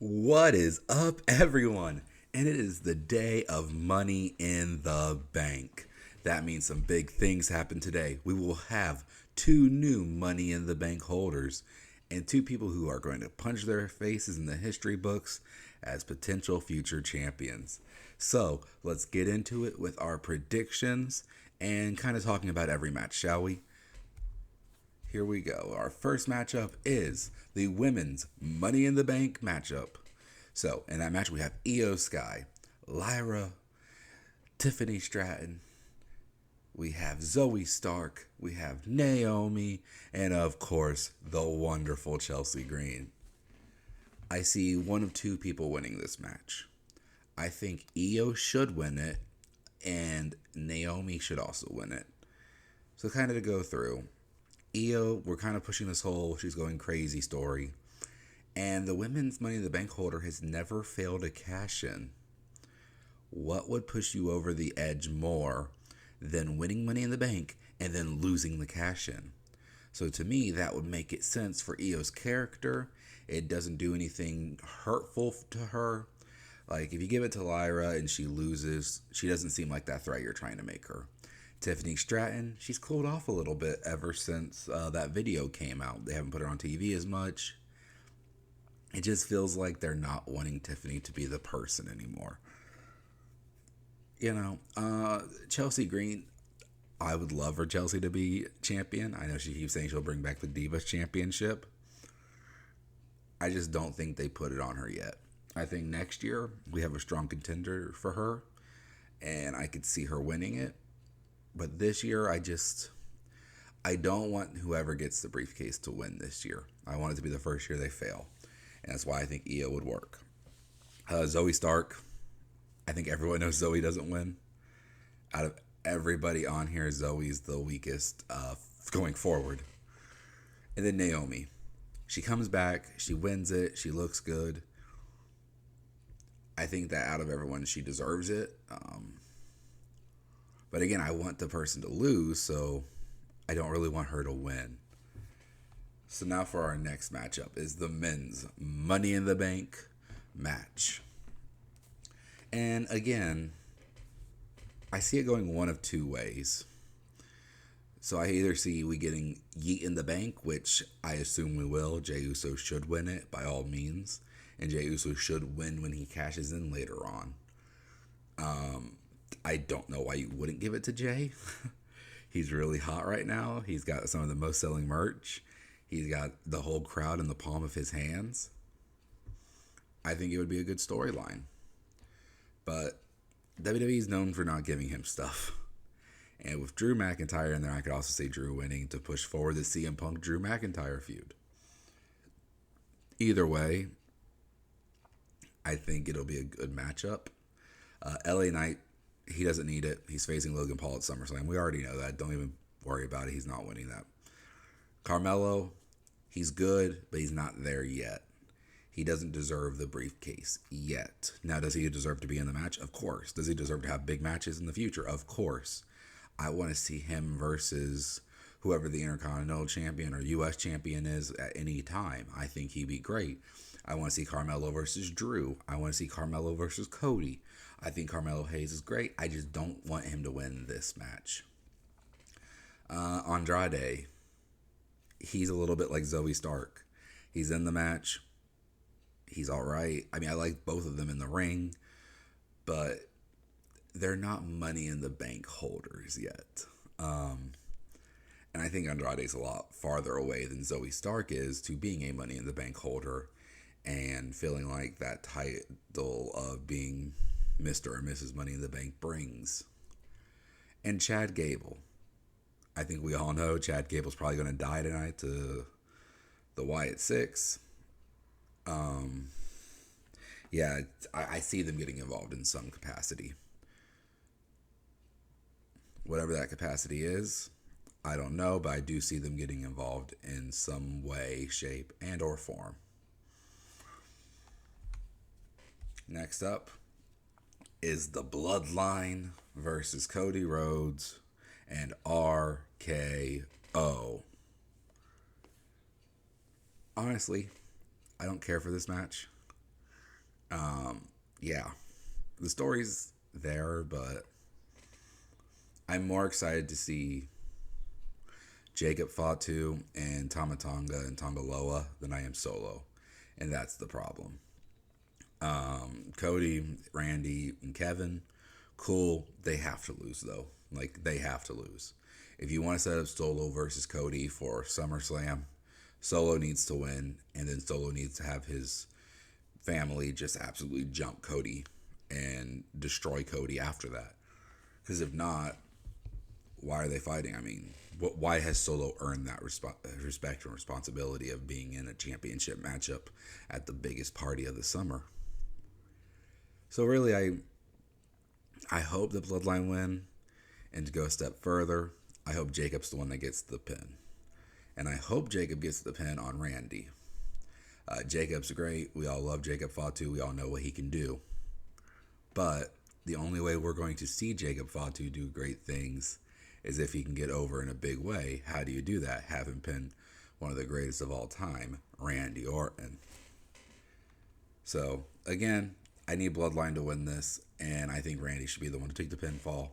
What is up, everyone? And it is the day of Money in the Bank. That means some big things happen today. We will have two new Money in the Bank holders and two people who are going to punch their faces in the history books as potential future champions. So let's get into it with our predictions and kind of talking about every match, shall we? Here we go. Our first matchup is the women's Money in the Bank matchup. So, in that match, we have Io Sky, Lyra, Tiffany Stratton, we have Zoe Stark, we have Naomi, and of course, the wonderful Chelsea Green. I see one of two people winning this match. I think Io should win it, and Naomi should also win it. So, kind of to go through, Io, we're kind of pushing this whole she's going crazy story. And the women's Money in the Bank holder has never failed to cash in. What would push you over the edge more than winning Money in the Bank and then losing the cash in? So to me, that would make it sense for Io's character. It doesn't do anything hurtful to her. Like, if you give it to Lyra and she loses, she doesn't seem like that threat you're trying to make her. Tiffany Stratton, she's cooled off a little bit ever since that video came out. They haven't put her on TV as much. It just feels like they're not wanting Tiffany to be the person anymore. Chelsea Green, I would love for Chelsea to be champion. I know she keeps saying she'll bring back the Divas Championship. I just don't think they put it on her yet. I think next year we have a strong contender for her, and I could see her winning it. But this year, I don't want whoever gets the briefcase to win this year. I want it to be the first year they fail. And that's why I think Io would work. Zoe Stark, I think everyone knows Zoe doesn't win. Out of everybody on here, Zoe's the weakest going forward. And then Naomi. She comes back, she wins it, she looks good. I think that out of everyone, she deserves it. But again, I want the person to lose, so I don't really want her to win. So now for our next matchup is the men's Money in the Bank match. And again, I see it going one of two ways. So I either see we getting Yeet in the Bank, which I assume we will. Jey Uso should win it by all means. And Jey Uso should win when he cashes in later on. I don't know why you wouldn't give it to Jey. He's really hot right now. He's got some of the most selling merch. He's got the whole crowd in the palm of his hands. I think it would be a good storyline. But WWE is known for not giving him stuff. And with Drew McIntyre in there, I could also say Drew winning to push forward the CM Punk Drew McIntyre feud. Either way, I think it'll be a good matchup. LA Knight, he doesn't need it. He's facing Logan Paul at SummerSlam. We already know that. Don't even worry about it. He's not winning that. Carmelo, he's good, but he's not there yet. He doesn't deserve the briefcase yet. Now, does he deserve to be in the match? Of course. Does he deserve to have big matches in the future? Of course. I want to see him versus whoever the Intercontinental Champion or U.S. Champion is at any time. I think he'd be great. I want to see Carmelo versus Drew. I want to see Carmelo versus Cody. I think Carmelo Hayes is great. I just don't want him to win this match. Andrade, he's a little bit like Zoe Stark. He's in the match. He's all right. I mean, I like both of them in the ring, but they're not Money in the Bank holders yet. And I think Andrade's a lot farther away than Zoe Stark is to being a Money in the Bank holder and feeling like that title of being Mr. or Mrs. Money in the Bank brings. And Chad Gable. I think we all know Chad Gable's probably going to die tonight to the Wyatt Six. I see them getting involved in some capacity. Whatever that capacity is, I don't know, but I do see them getting involved in some way, shape, and or form. Next up is the Bloodline versus Cody Rhodes and RKO. Honestly, I don't care for this match. Yeah, the story's there, but I'm more excited to see Jacob Fatu and Tamatonga and Tongaloa than I am Solo. And that's the problem. Cody, Randy, and Kevin, cool. They have to lose, though. Like, they have to lose. If you want to set up Solo versus Cody for SummerSlam, Solo needs to win, and then Solo needs to have his family just absolutely jump Cody and destroy Cody after that. Because if not, why are they fighting? I mean, why has Solo earned that respect and responsibility of being in a championship matchup at the biggest party of the summer? So really, I hope the Bloodline win, and to go a step further, I hope Jacob's the one that gets the pin, and I hope Jacob gets the pin on Randy. Jacob's great. We all love Jacob Fatu. We all know what he can do. But the only way we're going to see Jacob Fatu do great things is if he can get over in a big way. How do you do that? Have him pin one of the greatest of all time, Randy Orton. So, again, I need Bloodline to win this, and I think Randy should be the one to take the pinfall.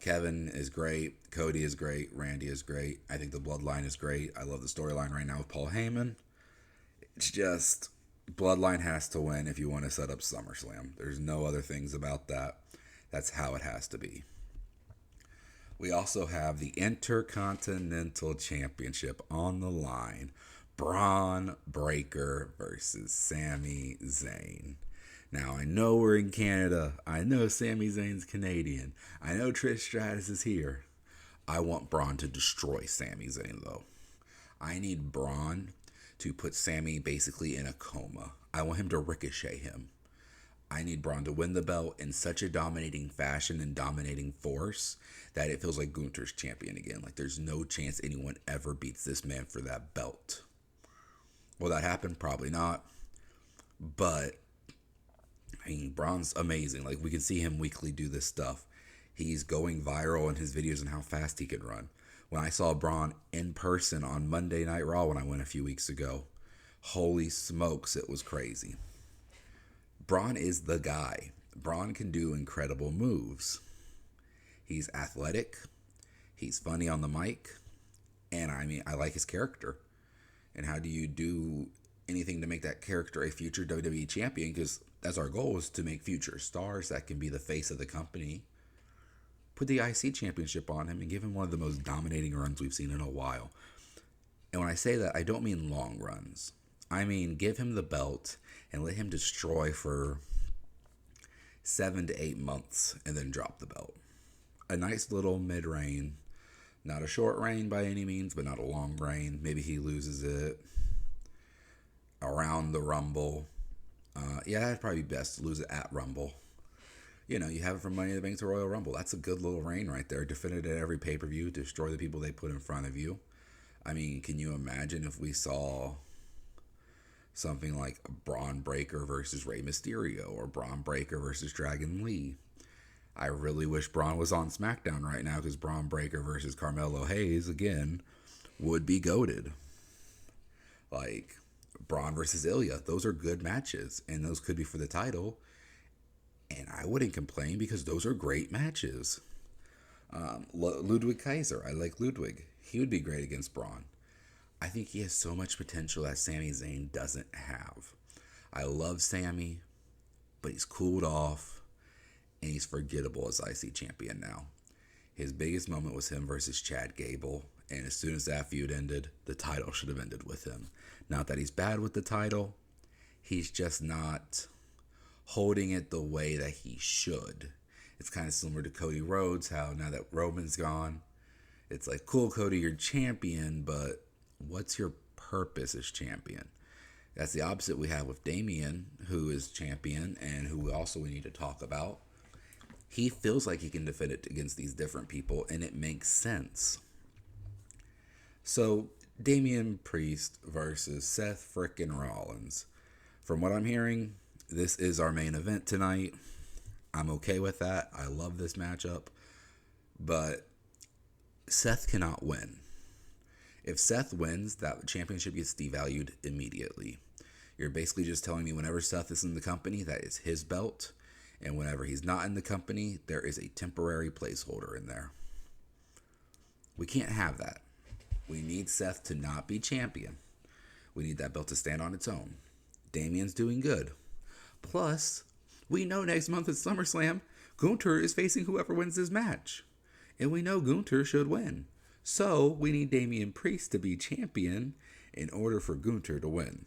Kevin is great. Cody is great. Randy is great. I think the Bloodline is great. I love the storyline right now with Paul Heyman. It's just Bloodline has to win if you want to set up SummerSlam. There's no other things about that. That's how it has to be. We also have the Intercontinental Championship on the line. Braun Breaker versus Sami Zayn. Now, I know we're in Canada. I know Sami Zayn's Canadian. I know Trish Stratus is here. I want Braun to destroy Sami Zayn, though. I need Braun to put Sami basically in a coma. I want him to ricochet him. I need Braun to win the belt in such a dominating fashion and dominating force that it feels like Gunther's champion again. Like, there's no chance anyone ever beats this man for that belt. Will that happen? Probably not. But, I mean, Braun's amazing. Like, we can see him weekly do this stuff. He's going viral in his videos and how fast he can run. When I saw Braun in person on Monday Night Raw when I went a few weeks ago, holy smokes, it was crazy. Braun is the guy. Braun can do incredible moves. He's athletic. He's funny on the mic. And I mean, I like his character. And how do you do anything to make that character a future WWE champion? Because that's our goal, is to make future stars that can be the face of the company. Put the IC championship on him and give him one of the most dominating runs we've seen in a while. And when I say that, I don't mean long runs. I mean, give him the belt and let him destroy for 7 to 8 months and then drop the belt. A nice little mid-reign. Not a short reign by any means, but not a long reign. Maybe he loses it around the Rumble. Yeah, that'd probably be best to lose it at Rumble. You know, you have it from Money in the Bank to Royal Rumble. That's a good little reign right there. Defend it at every pay-per-view. Destroy the people they put in front of you. I mean, can you imagine if we saw something like Braun Breaker versus Rey Mysterio or Braun Breaker versus Dragon Lee? I really wish Braun was on SmackDown right now, because Braun Breaker versus Carmelo Hayes, again, would be goated. Like, Braun versus Ilya. Those are good matches, and those could be for the title. And I wouldn't complain, because those are great matches. Ludwig Kaiser. I like Ludwig. He would be great against Braun. I think he has so much potential that Sami Zayn doesn't have. I love Sami, but he's cooled off, and he's forgettable as IC champion now. His biggest moment was him versus Chad Gable, and as soon as that feud ended, the title should have ended with him. Not that he's bad with the title, he's just not holding it the way that he should. It's kind of similar to Cody Rhodes, how now that Roman's gone, it's like, cool, Cody, you're champion, but what's your purpose as champion? That's the opposite we have with Damian, who is champion and who we need to talk about. He feels like he can defend it against these different people, and it makes sense. So, Damian Priest versus Seth frickin' Rollins. From what I'm hearing, this is our main event tonight. I'm okay with that. I love this matchup. But Seth cannot win. If Seth wins, that championship gets devalued immediately. You're basically just telling me whenever Seth is in the company, that is his belt. And whenever he's not in the company, there is a temporary placeholder in there. We can't have that. We need Seth to not be champion. We need that belt to stand on its own. Damien's doing good. Plus, we know next month at SummerSlam, Gunther is facing whoever wins this match. And we know Gunther should win. So, we need Damian Priest to be champion in order for Gunther to win.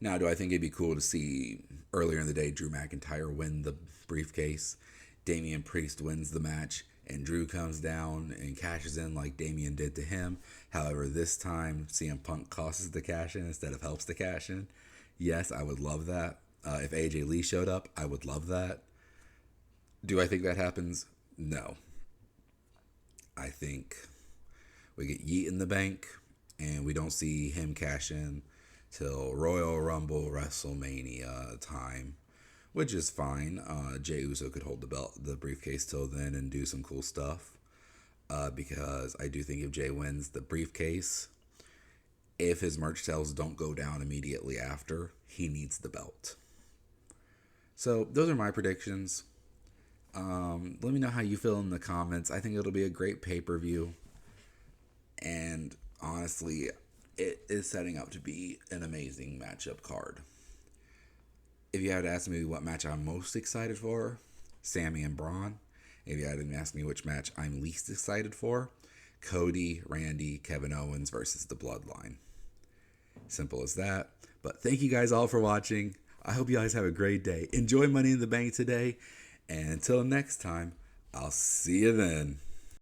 Now, do I think it'd be cool to see earlier in the day Drew McIntyre win the briefcase, Damian Priest wins the match, and Drew comes down and cashes in like Damian did to him? However, this time CM Punk causes the cash in instead of helps the cash in. Yes, I would love that. If AJ Lee showed up, I would love that. Do I think that happens? No. I think we get Yeet in the bank, and we don't see him cash in till Royal Rumble, WrestleMania time, which is fine. Jey Uso could hold the briefcase till then and do some cool stuff. Because I do think if Jey wins the briefcase, if his merch sales don't go down immediately after, he needs the belt. So those are my predictions. Let me know how you feel in the comments. I think it'll be a great pay-per-view. And honestly, it is setting up to be an amazing matchup card. If you had to ask me what match I'm most excited for, Sammy and Braun. If you had to ask me which match I'm least excited for, Cody, Randy, Kevin Owens versus the Bloodline. Simple as that. But thank you guys all for watching. I hope you guys have a great day. Enjoy Money in the Bank today. And until next time, I'll see you then.